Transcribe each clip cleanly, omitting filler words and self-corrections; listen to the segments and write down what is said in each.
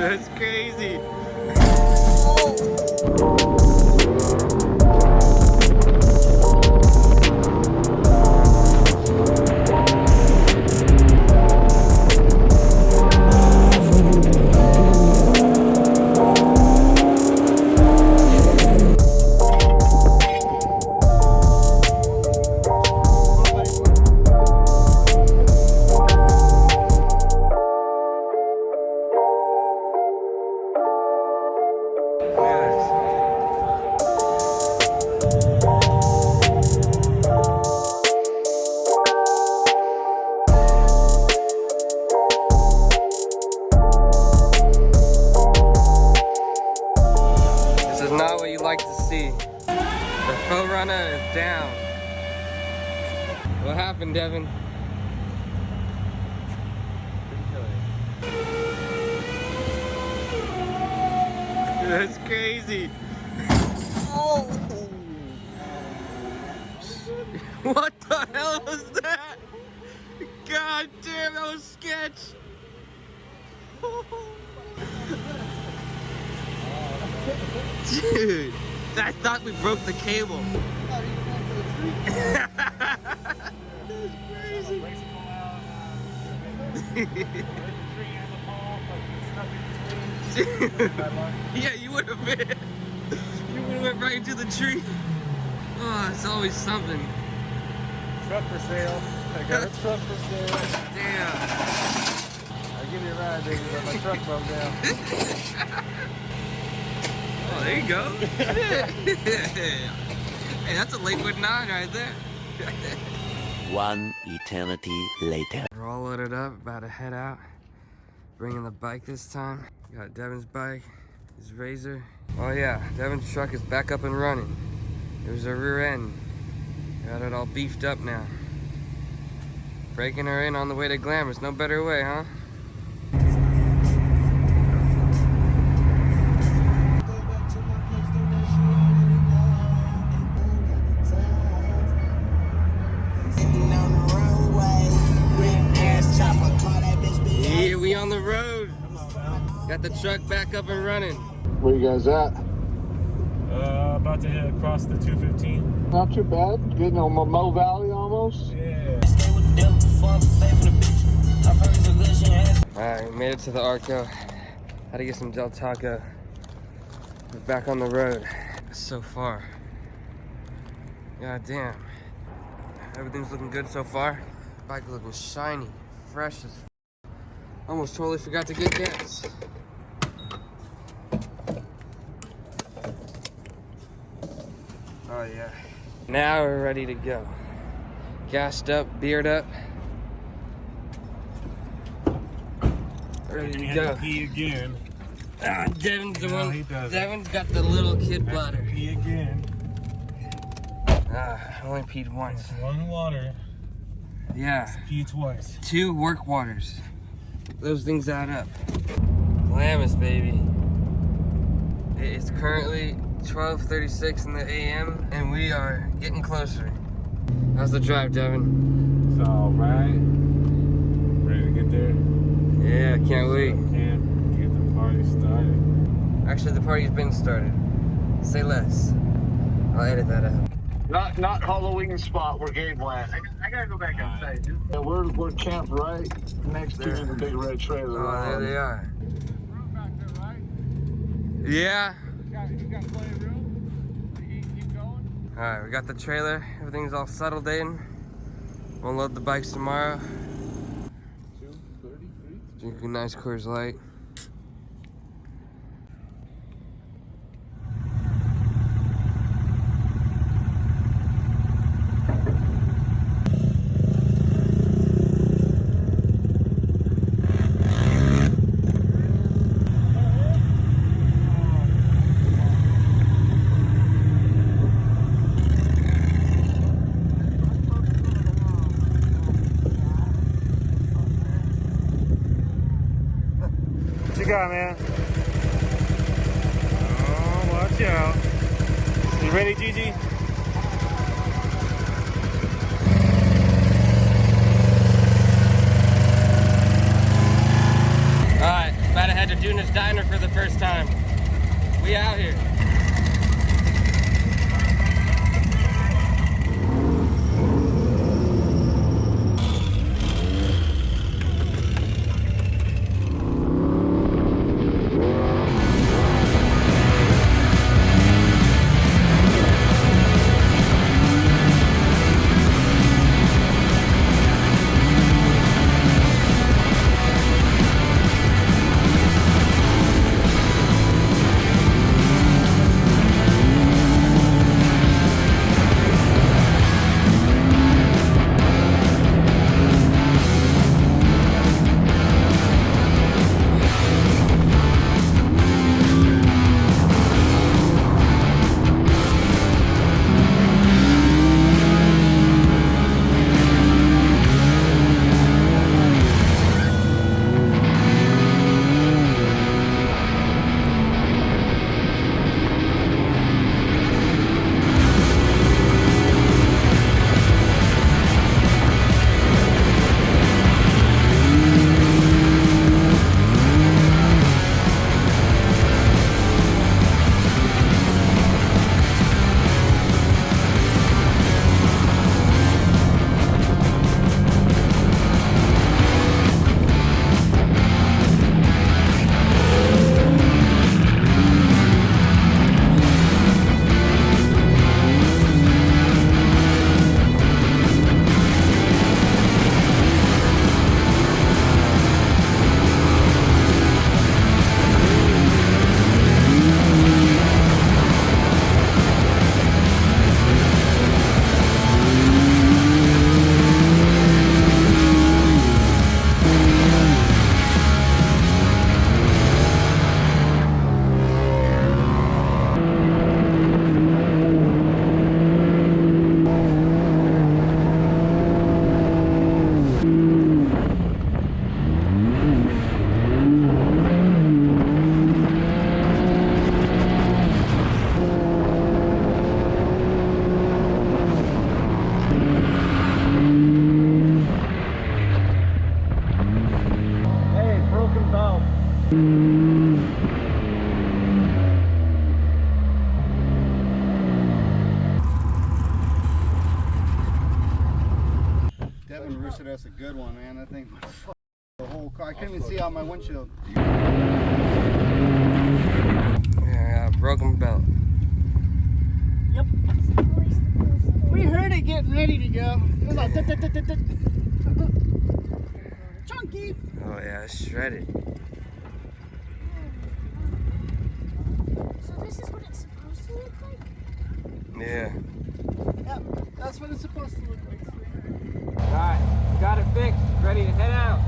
That's crazy. Not what you like to see. The Prerunner is down. What happened, Devin? That's crazy. Oh. What the hell was that? God damn, that was sketch. Dude, I thought we broke the cable. That's crazy. Dude. Yeah, you would have been. You would have went right into the tree. Oh, it's always something. Truck for sale. I got a truck for sale. Damn. I'll give you a ride, baby, but my truck broke down. Oh, there you go. Hey, that's a Lakewood 9 right there. One eternity later. We're all loaded up, about to head out. Bringing the bike this time. Got Devin's bike, his RZR. Oh yeah, Devin's truck is back up and running. There's a rear end. Got it all beefed up now. Breaking her in on the way to Glamis. No better way, huh? Yeah, we on the road. Got the truck back up and running. Where you guys at? About to head across the 215. Not too bad. Getting on Mo Valley almost. Yeah. Alright, we made it to the Arco. Had to get some Del Taco. We're back on the road. So far. God damn. Everything's looking good so far. Bike looking shiny, fresh as f. Almost totally forgot to get gas. Oh yeah. Now we're ready to go. Gassed up, beard up. Ready to go. Pee again. Ah, Devin's the one. He doesn't. Devin's got the little kid bladder. Pee again. Ah, I only peed once. One water. Yeah. Pee twice. 2 work waters. Those things add up. Glamis, baby. It's currently 12:36 in the AM, and we are getting closer. How's the drive, Devin? It's all right. Ready to get there? Yeah, can't wait. Can't get the party started. Actually, the party's been started. Say less. I'll edit that out. Not Halloween spot where Gabe went. I gotta go back outside. Yeah, we're camped right next to the big red trailer. Oh, there they are. Room back there, right? Yeah. You got plenty of room? Keep going? Alright, we got the trailer. Everything's all settled in. We'll load the bikes tomorrow. 2:33. Drink a nice Coors Light. What you got, man? Oh, watch out. You ready, Gigi? Alright, about to head to DUNES Diner for the first time. We out here. That's a good one, man. I think the whole car. I couldn't even see out my windshield. Yeah, broken belt. Yep. We heard it getting ready to go. It was like chunky. Oh yeah, it's shredded. So this is what it's supposed to look like? Yeah. Yep, that's what it's supposed to look like. Alright, got it fixed. Ready to head out.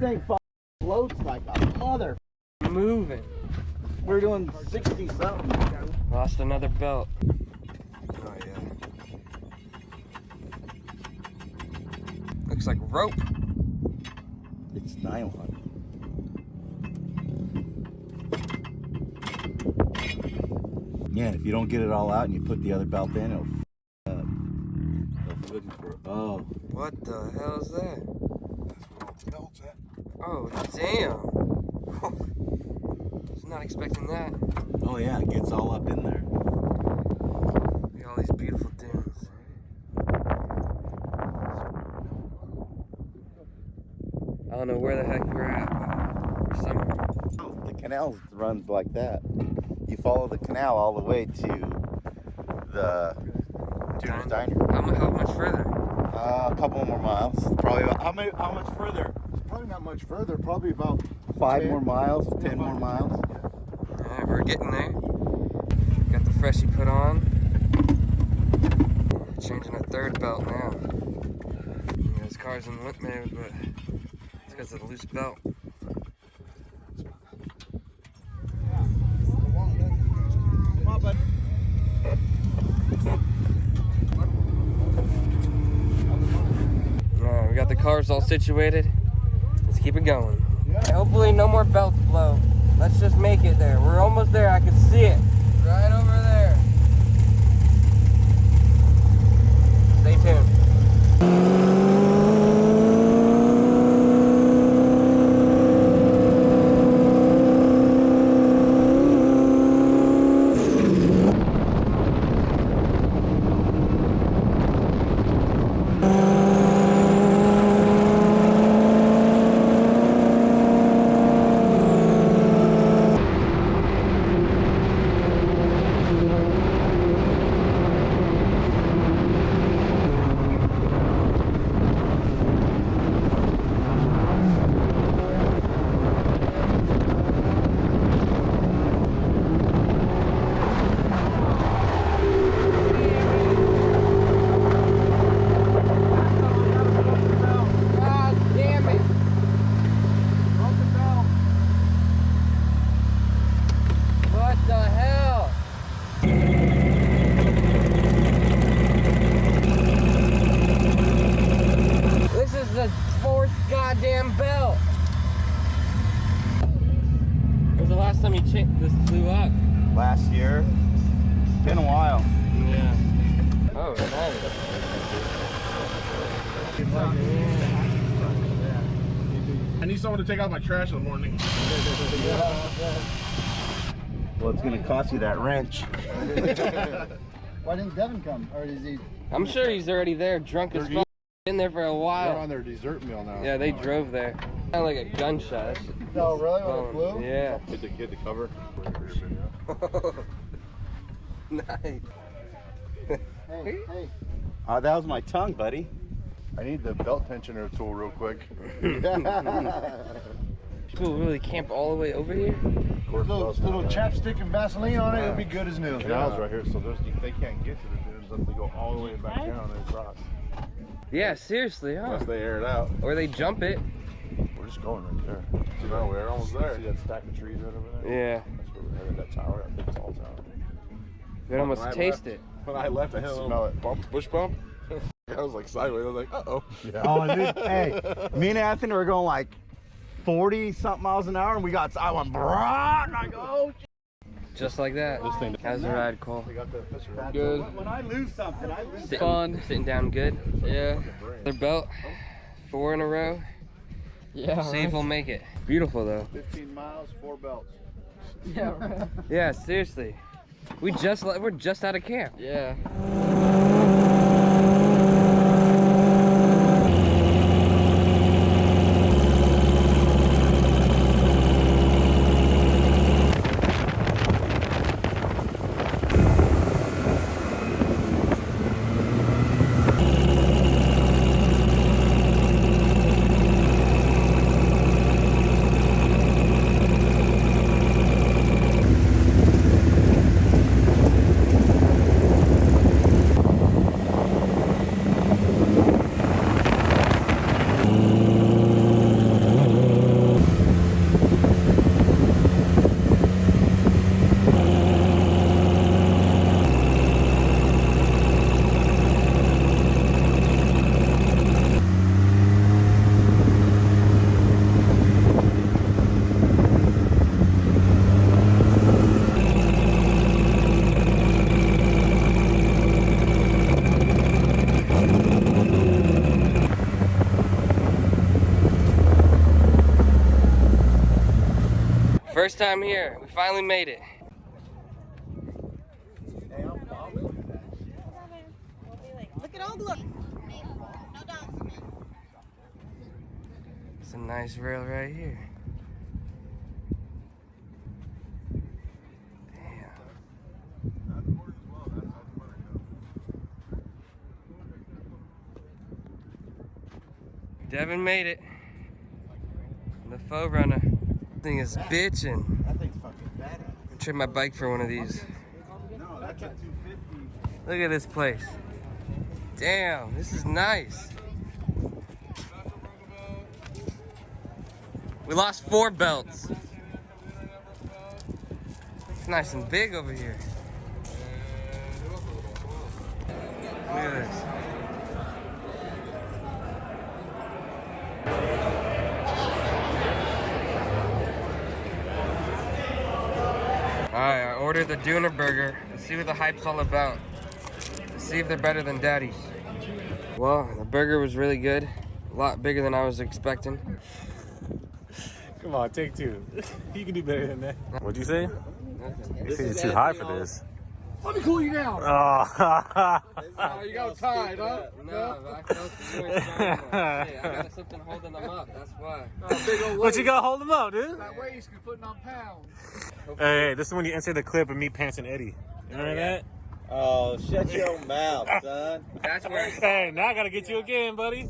thing floats like a mother. Moving. We're doing 60 something. Lost another belt. Oh yeah. Looks like rope. It's nylon. Yeah, if you don't get it all out and you put the other belt in, it'll up. They'll looking for. Oh. What the hell is that? That's where all the belts at. Oh damn. Was not expecting that. Oh yeah, it gets all up in there. Look at all these beautiful dunes. I don't know where the heck we're at, but we're somewhere. The canal runs like that. You follow the canal all the way to the DUNES Diner. How much further? A couple more miles. Probably about, how much further? It's probably not much further. Probably about 5 10 more miles, 10 more miles. Alright, we're getting there. Got the freshie put on. Changing a third belt now. Yeah, this car's in limp mode, but it's because of the loose belt. Alright, we got the cars all situated. Let's keep it going. Hopefully no more belts blow. Let's just make it there. We're almost there. I can see it. Right over there. Stay tuned. Goddamn belt. When was the last time you this blew up? Last year. Been a while. Yeah. Oh, nice. I need someone to take out my trash in the morning. Well, it's gonna cost you that wrench. Why didn't Devin come? Or is he? I'm sure he's already there, drunk as fuck. Been there for a They're while. on their dessert meal now. Yeah, they drove there. Kind of like a gunshot. No, really? When it blew? Yeah. Get the cover. Nice. Hey, hey. That was my tongue, buddy. I need the belt tensioner tool real quick. People really camp all the way over here? Little chapstick and Vaseline on it, it'll be good as new. The canal's right here, so they can't get to the dunes unless they go all the way back down and across. Yeah, seriously, huh? Unless they air it out. Or they jump it. We're just going right there. See, no, we're almost there. See that stack of trees right over there? Yeah. That's where we're headed, that tower, that big tall tower. You can almost taste it. When I left, I hit a little bump, bush bump. I was like sideways. I was like, uh-oh. Yeah. Oh, dude, hey, me and Anthony were going like 40-something miles an hour, and I went, brah, and I go, oh, shit. Just like that. How's the ride, Cole? Good. When I lose something, I lose Fun. Sitting down good? Yeah. Another belt. 4 in a row. Yeah. See if we'll make it. Beautiful though. 15 miles, 4 belts. Yeah, right. Yeah, seriously. We're just out of camp. Yeah. First time here. We finally made it. Look at all the look. It's a nice rail right here. Devin made it. The Prerunner. Thing is bitching. That thing's fucking badass. Trade my bike for one of these. No, that's a 250. Look at this place. Damn, this is nice. We lost 4 belts. It's nice and big over here. Look at this. Alright, I ordered the DUNES burger. Let's see what the hype's all about. Let's see if they're better than Daddy's. Well, the burger was really good. A lot bigger than I was expecting. Come on, take 2. You can do better than that. What'd you say? Nothing. You think it's too high for this. Let me cool you down. Oh. Oh, you got tied, huh? No, but I felt the doing something. I got something holding them up, that's why. Big old What you got hold them up, dude? that waist you're putting on pounds. Hey, this is when you insert the clip of me pantsing Eddie. You remember that? Oh, shut your mouth, son. That's where Hey, now I gotta get you again, buddy.